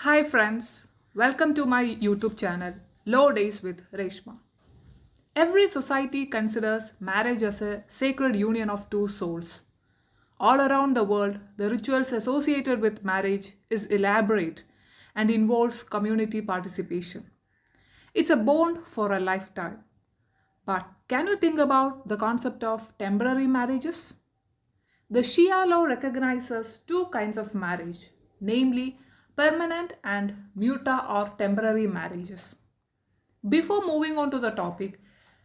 Hi friends, welcome to my YouTube channel Low Days with Reshma. Every society considers marriage as a sacred union of two souls. All around the world, the rituals associated with marriage is elaborate and involves community participation. It's a bond for a lifetime. But can you think about the concept of temporary marriages? The Shia law recognizes two kinds of marriage, namely permanent and muta or temporary marriages. Before moving on to the topic,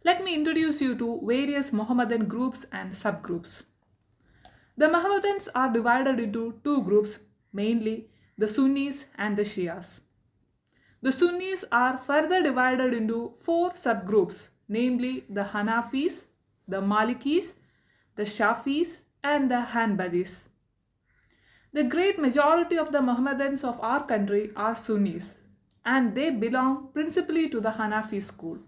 let me introduce you to various Mohammedan groups and subgroups. The Mohammedans are divided into two groups, mainly the Sunnis and the Shias. The Sunnis are further divided into four subgroups, namely the Hanafis, the Malikis, the Shafis, and the Hanbalis. The great majority of the Mohammedans of our country are Sunnis, and they belong principally to the Hanafi school.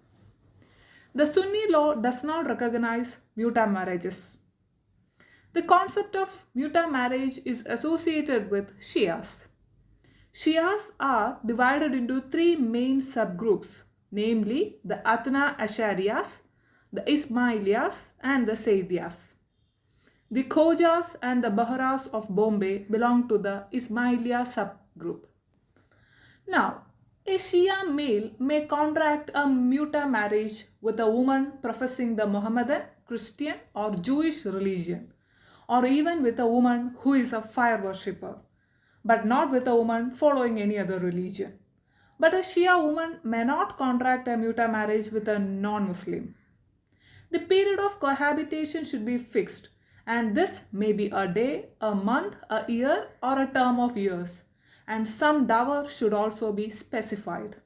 The Sunni law does not recognize muta marriages. The concept of muta marriage is associated with Shias. Shias are divided into three main subgroups, namely the Athna Ashariyas, the Ismailiyas, and the Sayyidiyas. The Khojas and the Baharas of Bombay belong to the Ismailiya subgroup. Now, a Shia male may contract a muta marriage with a woman professing the Mohammedan, Christian, or Jewish religion, or even with a woman who is a fire worshipper, but not with a woman following any other religion. But a Shia woman may not contract a muta marriage with a non-Muslim. The period of cohabitation should be fixed, and this may be a day, a month, a year, or a term of years, and some dower should also be specified.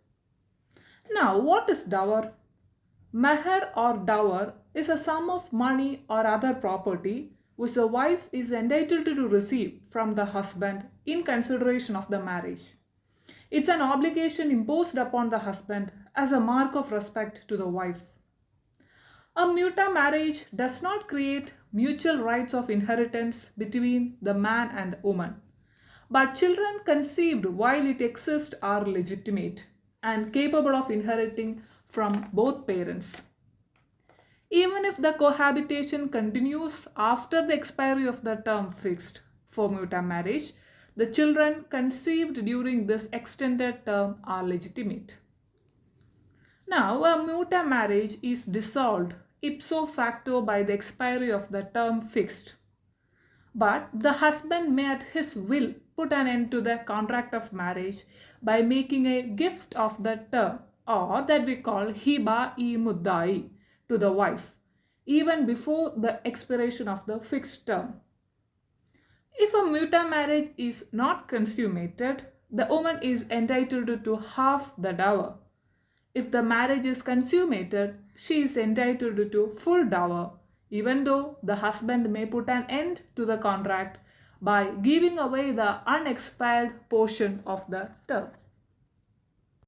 Now, what is dower? Meher or dower is a sum of money or other property which the wife is entitled to receive from the husband in consideration of the marriage. It's an obligation imposed upon the husband as a mark of respect to the wife. A muta marriage does not create mutual rights of inheritance between the man and the woman, but children conceived while it exists are legitimate and capable of inheriting from both parents. Even if the cohabitation continues after the expiry of the term fixed for muta marriage, the children conceived during this extended term are legitimate. Now, a muta marriage is dissolved ipso facto by the expiry of the term fixed. But the husband may at his will put an end to the contract of marriage by making a gift of the term, or that we call hiba-i muddai, to the wife, even before the expiration of the fixed term. If a muta marriage is not consummated, the woman is entitled to half the dower. If the marriage is consummated, she is entitled to full dower, even though the husband may put an end to the contract by giving away the unexpired portion of the term.